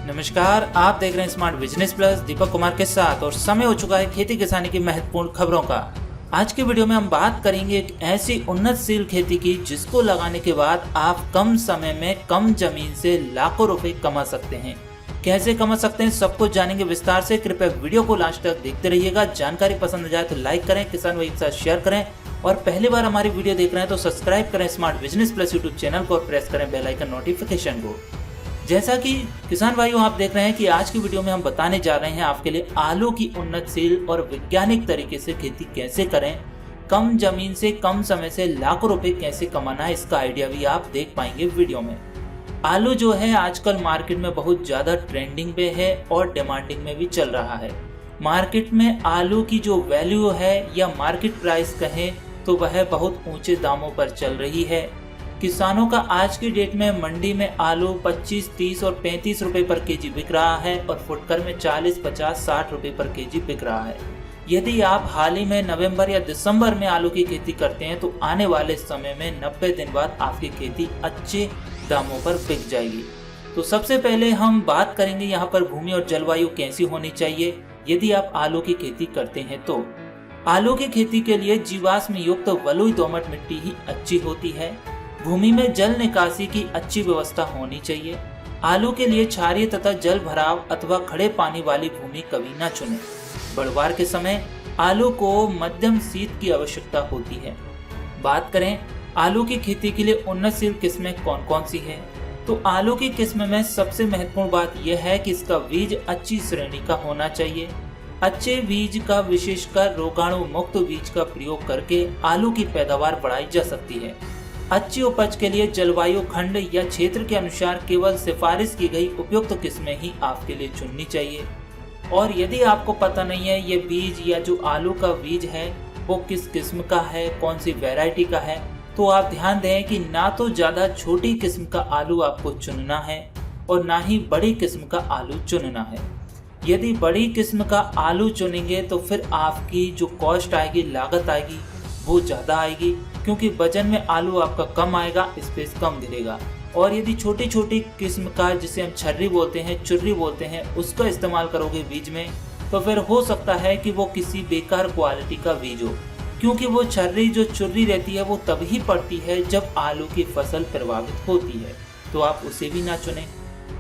नमस्कार, आप देख रहे हैं smart business plus Deepak Kumar के साथ और समय हो चुका है खेती किसानी की महत्वपूर्ण खबरों का। आज के वीडियो में हम बात करेंगे एक ऐसी उन्नतशील खेती की जिसको लगाने के बाद आप कम समय में कम जमीन से लाखों रुपए कमा सकते हैं। कैसे कमा सकते हैं सब कुछ जानेंगे विस्तार से। कृपया वीडियो को लास्ट तक देखते रहिएगा। जानकारी पसंद आ जाए तो लाइक करें, किसान भाई के साथ शेयर करें और पहली बार हमारी वीडियो देख रहे हैं तो सब्सक्राइब करें smart business plus YouTube channel को और प्रेस करें बेल आइकन नोटिफिकेशन को। जैसा कि किसान भाइयों आप देख रहे हैं कि आज की वीडियो में हम बताने जा रहे हैं आपके लिए आलू की उन्नतशील और वैज्ञानिक तरीके से खेती कैसे करें, कम जमीन से कम समय से लाखों रुपए कैसे कमाना है, इसका आइडिया भी आप देख पाएंगे वीडियो में। आलू जो है आजकल मार्केट में बहुत ज्यादा ट्रेंडिंग पे है और डिमांडिंग में भी चल रहा है। मार्केट में आलू की जो वैल्यू है या मार्केट प्राइस कहें तो वह बहुत ऊंचे दामों पर चल रही है। किसानों का आज की डेट में मंडी में आलू 25, 30 और 35 रुपए पर केजी बिक रहा है और फुटकर में 40, 50, 60 रुपए पर केजी बिक रहा है। यदि आप हाल ही में नवंबर या दिसंबर में आलू की खेती करते हैं तो आने वाले समय में 90 दिन बाद आपकी खेती अच्छे दामों पर बिक जाएगी। तो सबसे पहले हम बात करेंगे यहाँ पर भूमि और जलवायु कैसी होनी चाहिए यदि आप आलू की खेती करते हैं तो। आलू की खेती के लिए जीवाश्म युक्त बलुई दोमट मिट्टी ही अच्छी होती है। भूमि में जल निकासी की अच्छी व्यवस्था होनी चाहिए। आलू के लिए क्षारीय तथा जल भराव अथवा खड़े पानी वाली भूमि कभी न चुनें। बढ़वार के समय आलू को मध्यम शीत की आवश्यकता होती है। बात करें आलू की खेती के लिए उन्नतशील किस्में कौन कौन सी है, तो आलू की किस्म में सबसे महत्वपूर्ण बात यह है कि इसका बीज अच्छी श्रेणी का होना चाहिए। अच्छे बीज का विशेषकर रोगाणु मुक्त बीज का प्रयोग करके आलू की पैदावार बढ़ाई जा सकती है। अच्छी उपज के लिए जलवायु खंड या क्षेत्र के अनुसार केवल सिफारिश की गई उपयुक्त किस्में ही आपके लिए चुननी चाहिए। और यदि आपको पता नहीं है ये बीज या जो आलू का बीज है वो किस किस्म का है, कौन सी वैरायटी का है, तो आप ध्यान दें कि ना तो ज्यादा छोटी किस्म का आलू आपको चुनना है और ना ही बड़ी किस्म का आलू चुनना है। यदि बड़ी किस्म का आलू चुनेंगे तो फिर आपकी जो कॉस्ट आएगी, लागत आएगी, वो ज़्यादा आएगी क्योंकि वजन में आलू आपका कम आएगा, स्पेस कम गिरेगा। और यदि छोटी छोटी किस्म का जिसे हम छर्री बोलते हैं, चुर्री बोलते हैं, उसका इस्तेमाल करोगे बीज में तो फिर हो सकता है कि वो किसी बेकार क्वालिटी का बीज हो, क्योंकि वो छर्री जो चुर्री रहती है वो तभी पड़ती है जब आलू की फसल प्रभावित होती है, तो आप उसे भी ना चुनें।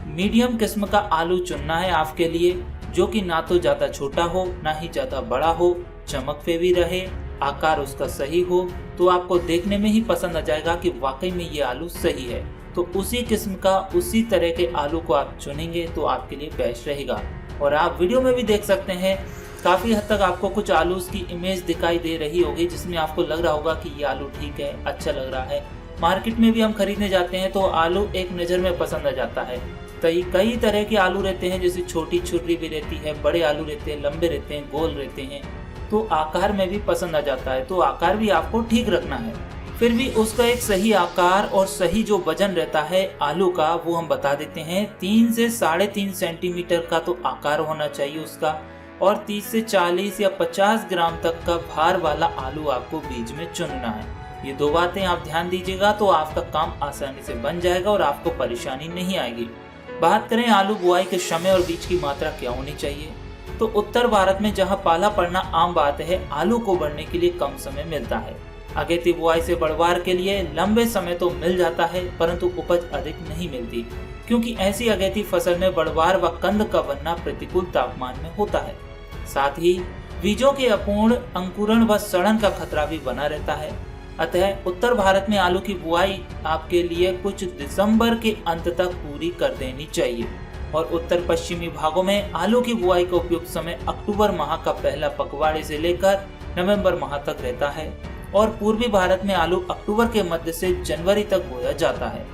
मीडियम किस्म का आलू चुनना है आपके लिए, जो कि ना तो ज़्यादा छोटा हो ना ही ज़्यादा बड़ा हो, चमक पे भी रहे, आकार उसका सही हो, तो आपको देखने में ही पसंद आ जाएगा कि वाकई में ये आलू सही है। तो उसी किस्म का उसी तरह के आलू को आप चुनेंगे तो आपके लिए बेस्ट रहेगा। और आप वीडियो में भी देख सकते हैं काफ़ी हद तक आपको कुछ आलू की इमेज दिखाई दे रही होगी जिसमें आपको लग रहा होगा कि ये आलू ठीक है, अच्छा लग रहा है। मार्केट में भी हम खरीदने जाते हैं तो आलू एक नज़र में पसंद आ जाता है। कई तरह के आलू रहते हैं, जैसे छोटी छुर्री भी रहती है, बड़े आलू रहते हैं, लंबे रहते हैं, गोल रहते हैं, तो आकार में भी पसंद आ जाता है। तो आकार भी आपको ठीक रखना है, फिर भी उसका एक सही आकार और सही जो वजन रहता है आलू का वो हम बता देते हैं। 3 से 3.5 सेंटीमीटर का तो आकार होना चाहिए उसका, और 30 से 40 या 50 ग्राम तक का भार वाला आलू आपको बीज में चुनना है। ये दो बातें आप ध्यान दीजिएगा तो आपका काम आसानी से बन जाएगा और आपको परेशानी नहीं आएगी। बात करें आलू बुआई के समय और बीज की मात्रा क्या होनी चाहिए, तो उत्तर भारत में जहां पाला पड़ना आम बात है, आलू को बढ़ने के लिए कम समय मिलता है। अगेती बुआई से बढ़वार के लिए लंबे समय तो मिल जाता है परंतु उपज अधिक नहीं मिलती, क्योंकि ऐसी अगेती फसल में बढ़वार व कंद का बनना प्रतिकूल तापमान में होता है। साथ ही बीजों के अपूर्ण अंकुरण व सड़न का खतरा भी बना रहता है। अतः उत्तर भारत में आलू की बुआई आपके लिए कुछ दिसंबर के अंत तक पूरी कर देनी चाहिए और उत्तर पश्चिमी भागों में आलू की बुआई का उपयुक्त समय अक्टूबर माह का पहला पखवाड़े से लेकर नवंबर माह तक रहता है और पूर्वी भारत में आलू अक्टूबर के मध्य से जनवरी तक बोया जाता है।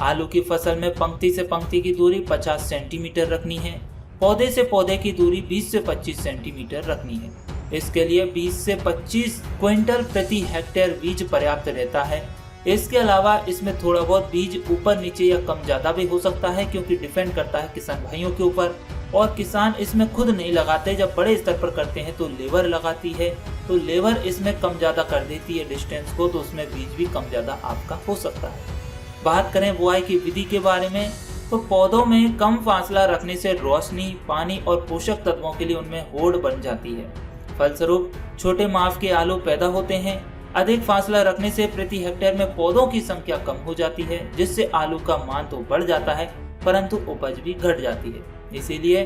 आलू की फसल में पंक्ति से पंक्ति की दूरी 50 सेंटीमीटर रखनी है, पौधे से पौधे की दूरी 20 से 25 सेंटीमीटर रखनी है। इसके लिए 20 से 25 क्विंटल प्रति हेक्टेयर बीज पर्याप्त रहता है। इसके अलावा इसमें थोड़ा बहुत बीज ऊपर नीचे या कम ज्यादा भी हो सकता है, क्योंकि डिपेंड करता है किसान भाइयों के ऊपर, और किसान इसमें खुद नहीं लगाते। जब बड़े स्तर पर करते हैं तो लेबर लगाती है, तो लेबर इसमें कम ज्यादा कर देती है डिस्टेंस को, तो उसमें बीज भी कम ज्यादा आपका हो सकता है। बात करें बुआई की विधि के बारे में, तो पौधों में कम फासला रखने से रोशनी, पानी और पोषक तत्वों के लिए उनमें होड़ बन जाती है। फलस्वरूप छोटे माप के आलू पैदा होते हैं। अधिक फासला रखने से प्रति हेक्टेयर में पौधों की संख्या कम हो जाती है, जिससे आलू का मान तो बढ़ जाता है परंतु उपज भी घट जाती है। इसीलिए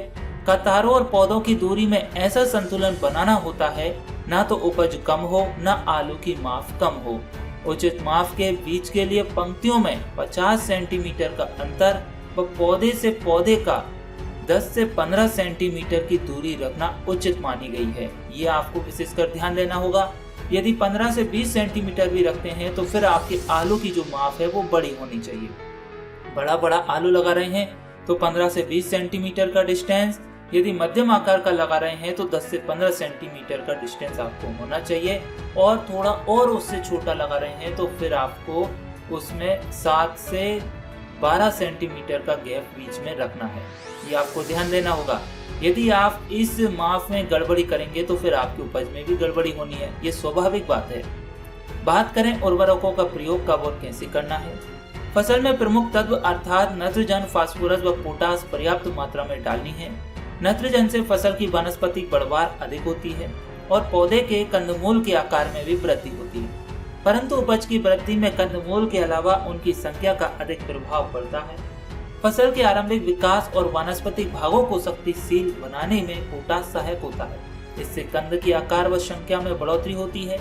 कतारों और पौधों की दूरी में ऐसा संतुलन बनाना होता है, ना तो उपज कम हो न आलू की माप कम हो। उचित माप के बीज के लिए पंक्तियों में 50 सेंटीमीटर का अंतर व पौधे से पौधे का 10 से 15 सेंटीमीटर की दूरी रखना उचित मानी गई है। ये आपको विशेषकर ध्यान देना होगा। यदि 15 से 20 सेंटीमीटर भी रखते हैं तो फिर आपके आलू की जो माप है वो बड़ी होनी चाहिए। बड़ा आलू लगा रहे हैं तो 15 से 20 सेंटीमीटर का डिस्टेंस, यदि मध्यम आकार का लगा रहे हैं तो 10 से 15 सेंटीमीटर का डिस्टेंस आपको होना चाहिए, और थोड़ा और उससे छोटा लगा रहे हैं तो फिर आपको उसमें 7 से 12 सेंटीमीटर का गैप बीच में रखना है। ये आपको ध्यान देना होगा। यदि आप इस माप में गड़बड़ी करेंगे तो फिर आपकी उपज में भी गड़बड़ी होनी है, ये स्वाभाविक बात है। बात करें उर्वरकों का प्रयोग कब और कैसे करना है। फसल में प्रमुख तत्व अर्थात नत्रजन, फास्फोरस व पोटास पर्याप्त मात्रा में डालनी है। नत्रजन से फसल की वानस्पतिक पैदावार अधिक होती है और पौधे के कंदमूल के आकार में भी वृद्धि होती है, परंतु उपज की वृद्धि में कंदमूल के अलावा उनकी संख्या का अधिक प्रभाव पड़ता है। फसल के आरंभिक विकास और वानस्पतिक भागों को शक्तिशील बनाने में पोटास सहायक होता है। इससे कंद के आकार व संख्या में बढ़ोतरी होती है।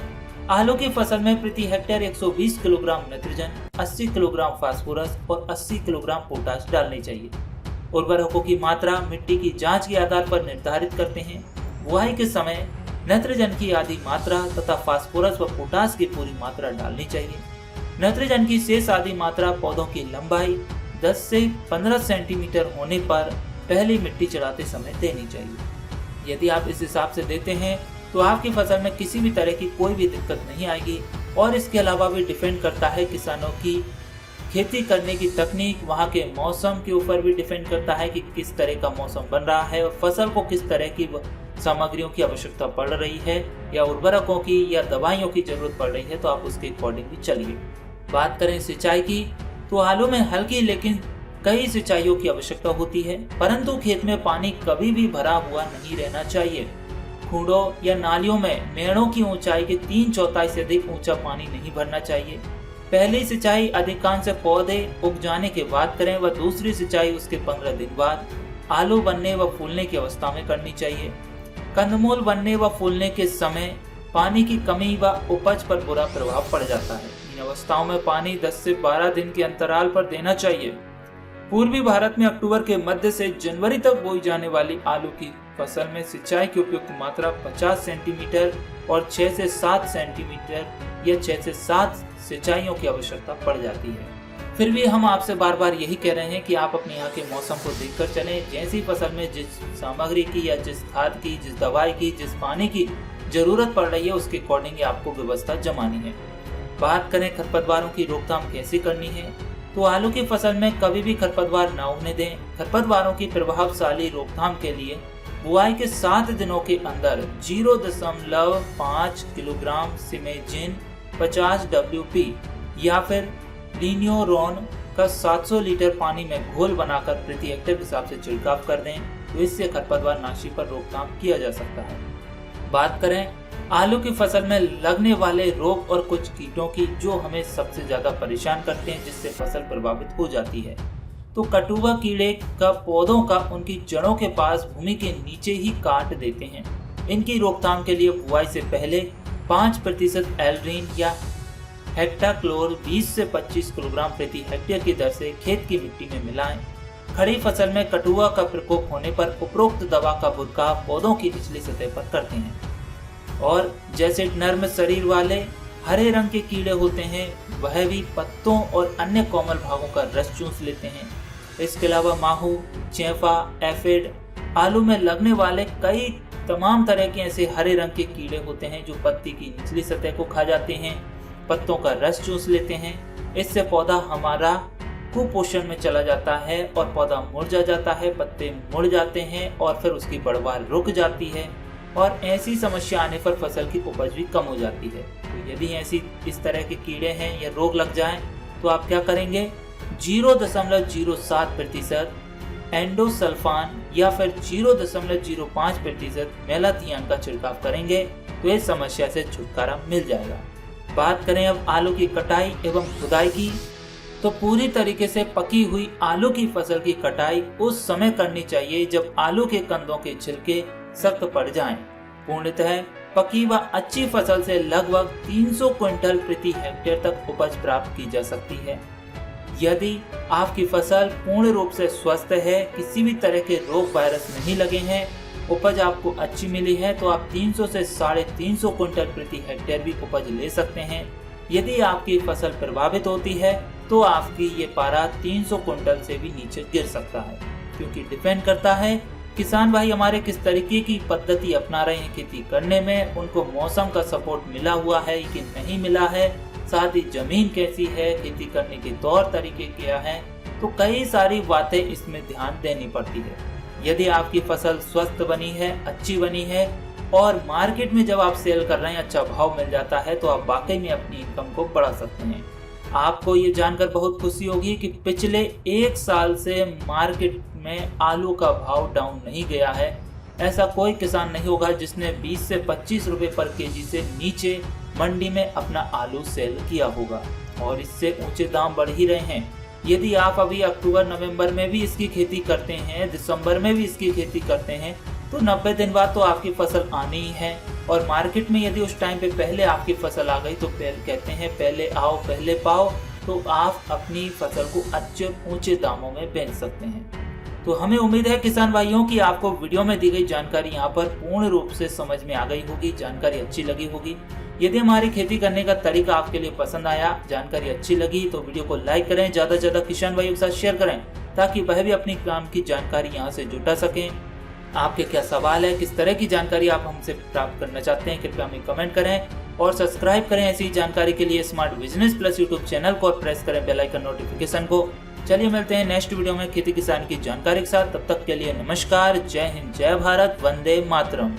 आलू की फसल में प्रति हेक्टेयर 120 किलोग्राम नत्रजन, 80 किलोग्राम फास्फोरस और 80 किलोग्राम पोटास डालनी चाहिए। उर्वरकों की मात्रा मिट्टी की जांच के आधार पर निर्धारित करते हैं। बुआई के समय नत्रजन की आधी मात्रा तथा फास्फोरस व पोटास की पूरी मात्रा डालनी चाहिए। नत्रजन की शेष आधी मात्रा पौधों की लंबाई 10 से 15 सेंटीमीटर होने पर पहली मिट्टी चढ़ाते समय देनी चाहिए। यदि आप इस हिसाब से देते हैं तो आपकी फसल में किसी भी तरह की कोई भी दिक्कत नहीं आएगी। और इसके अलावा भी डिपेंड करता है किसानों की खेती करने की तकनीक, वहाँ के मौसम के ऊपर भी डिपेंड करता है कि किस तरह का मौसम बन रहा है और फसल को किस तरह की सामग्रियों की आवश्यकता पड़ रही है या उर्वरकों की या दवाइयों की जरूरत पड़ रही है, तो आप उसके अकॉर्डिंग भी चलिए। बात करें सिंचाई की तो आलू में हल्की लेकिन कई सिंचाइयों की आवश्यकता होती है, परंतु खेत में पानी कभी भी भरा हुआ नहीं रहना चाहिए। खूंडों या नालियों में मेड़ों की ऊंचाई के 3/4 से अधिक ऊंचा पानी नहीं भरना चाहिए। पहली सिंचाई अधिकांश पौधे उग जाने के बाद करें व दूसरी सिंचाई उसके 15 दिन बाद आलू बनने व फूलने की अवस्था में करनी चाहिए। कंदमूल बनने व फूलने के समय पानी की कमी व उपज पर बुरा प्रभाव पड़ जाता है। इन अवस्थाओं में पानी 10 से 12 दिन के अंतराल पर देना चाहिए। पूर्वी भारत में अक्टूबर के मध्य से जनवरी तक बोई जाने वाली आलू की फसल में सिंचाई की उपयुक्त मात्रा 50 सेंटीमीटर और 6 से 7 सेंटीमीटर या 6 से 7 सिंचाइयों की आवश्यकता पड़ जाती है। फिर भी हम आपसे बार बार यही कह रहे हैं कि आप अपने यहाँ के मौसम को देखकर चलें। जैसी फसल में जिस सामग्री की या जिस खाद की, जिस दवाई की, जिस पानी की जरूरत पड़ रही है उसके अकॉर्डिंग आपको व्यवस्था जमानी है। बात करें खरपतवारों की रोकथाम कैसे करनी है, तो आलू की फसल में कभी भी खरपतवार न उगने दें। खरपतवारों की प्रभावशाली रोकथाम के लिए बुआई के 7 दिनों के अंदर 0.5 किलोग्राम सिमेजिन 50 WP या फिर लिनियोरोन का 700 लीटर पानी में घोल बनाकर प्रति हेक्टेयर के हिसाब से छिड़काव कर दें, तो इससे खरपतवार नाशी पर रोकथाम किया जा सकता है। बात करें आलू की फसल में लगने वाले रोग और कुछ कीटों की जो हमें सबसे ज्यादा परेशान करते हैं, जिससे फसल प्रभावित हो जाती है, तो कटुआ कीड़े का पौधों का उनकी जड़ों के पास भूमि के नीचे ही काट देते हैं। इनकी रोकथाम के लिए बुआई से पहले 5% एल्ड्रीन या हेक्टाक्लोर 20 से 25 किलोग्राम प्रति हेक्टेयर की दर से खेत की मिट्टी में मिलाएं। खड़ी फसल में कटुआ का प्रकोप होने पर उपरोक्त दवा का बुरकाव पौधों की निचली सतह पर करते हैं। और जैसे नर्म शरीर वाले हरे रंग के कीड़े होते हैं, वह भी पत्तों और अन्य कोमल भागों का रस चूस लेते हैं। इसके अलावा माहू, चेफा, एफिड, आलू में लगने वाले कई तमाम तरह के ऐसे हरे रंग के कीड़े होते हैं जो पत्ती की निचली सतह को खा जाते हैं, पत्तों का रस चूस लेते हैं। इससे पौधा हमारा कुपोषण में चला जाता है और पौधा मुरझा जाता है, पत्ते मुड़ जाते हैं और फिर उसकी बढ़वार रुक जाती है और ऐसी समस्या आने पर फसल की उपज भी कम हो जाती है। तो यदि ऐसी इस तरह के कीड़े हैं या रोग लग जाएं, तो आप क्या करेंगे, 0.07% एंडोसल्फान या फिर 0.05% मेलाथियान का छिड़काव करेंगे तो इस समस्या से छुटकारा मिल जाएगा। बात करें अब आलू की कटाई एवं खुदाई की, तो पूरी तरीके से पकी हुई आलू की फसल की कटाई उस समय करनी चाहिए जब आलू के कंदों के छिलके सख्त पड़ जाएं। पूर्णतः पकी व अच्छी फसल से लगभग 300 क्विंटल प्रति हेक्टेयर तक उपज प्राप्त की जा सकती है। यदि आपकी फसल पूर्ण रूप से स्वस्थ है, किसी भी तरह के रोग वायरस नहीं लगे हैं, उपज आपको अच्छी मिली है, तो आप 300 से 350 क्विंटल प्रति हेक्टेयर भी उपज ले सकते हैं। यदि आपकी फसल प्रभावित होती है तो आपकी ये पारा 300 क्विंटल से भी नीचे गिर सकता है, क्योंकि डिपेंड करता है किसान भाई हमारे किस तरीके की पद्धति अपना रहे हैं खेती करने में, उनको मौसम का सपोर्ट मिला हुआ है कि नहीं मिला है, साथ ही जमीन कैसी है, खेती करने के तौर तरीके क्या हैं, तो कई सारी बातें इसमें ध्यान देनी पड़ती है। यदि आपकी फसल स्वस्थ बनी है, अच्छी बनी है और मार्केट में जब आप सेल कर रहे हैं अच्छा भाव मिल जाता है, तो आप वाकई में अपनी इनकम को बढ़ा सकते हैं। आपको ये जानकर बहुत खुशी होगी कि पिछले 1 साल से मार्केट में आलू का भाव डाउन नहीं गया है। ऐसा कोई किसान नहीं होगा जिसने 20 से 25 रुपए पर केजी से नीचे मंडी में अपना आलू सेल किया होगा, और इससे ऊंचे दाम बढ़ ही रहे हैं। यदि आप अभी अक्टूबर नवंबर में भी इसकी खेती करते हैं, दिसंबर में भी इसकी खेती करते हैं, तो 90 दिन बाद तो आपकी फसल आनी ही है। और मार्केट में यदि उस टाइम पे पहले आपकी फसल आ गई तो कहते हैं पहले आओ पहले पाओ, तो आप अपनी फसल को अच्छे ऊंचे दामों में बेच सकते हैं। तो हमें उम्मीद है किसान भाइयों की आपको वीडियो में दी गई जानकारी यहाँ पर पूर्ण रूप से समझ में आ गई होगी, जानकारी अच्छी लगी होगी। यदि हमारी खेती करने का तरीका आपके लिए पसंद आया, जानकारी अच्छी लगी, तो वीडियो को लाइक करें, ज्यादा से ज्यादा किसान भाइयों के साथ शेयर करें ताकि वह भी अपनी काम की जानकारी यहाँ से जुटा सकें। आपके क्या सवाल है, किस तरह की जानकारी आप हमसे प्राप्त करना चाहते हैं, कृपया हमें कमेंट करें और सब्सक्राइब करें ऐसी जानकारी के लिए smart business plus YouTube channel को, और प्रेस करें बेल आइकन नोटिफिकेशन को। चलिए मिलते हैं नेक्स्ट वीडियो में खेती किसान की जानकारी के साथ। तब तक के लिए नमस्कार, जय हिंद, जय भारत, वंदे मातरम।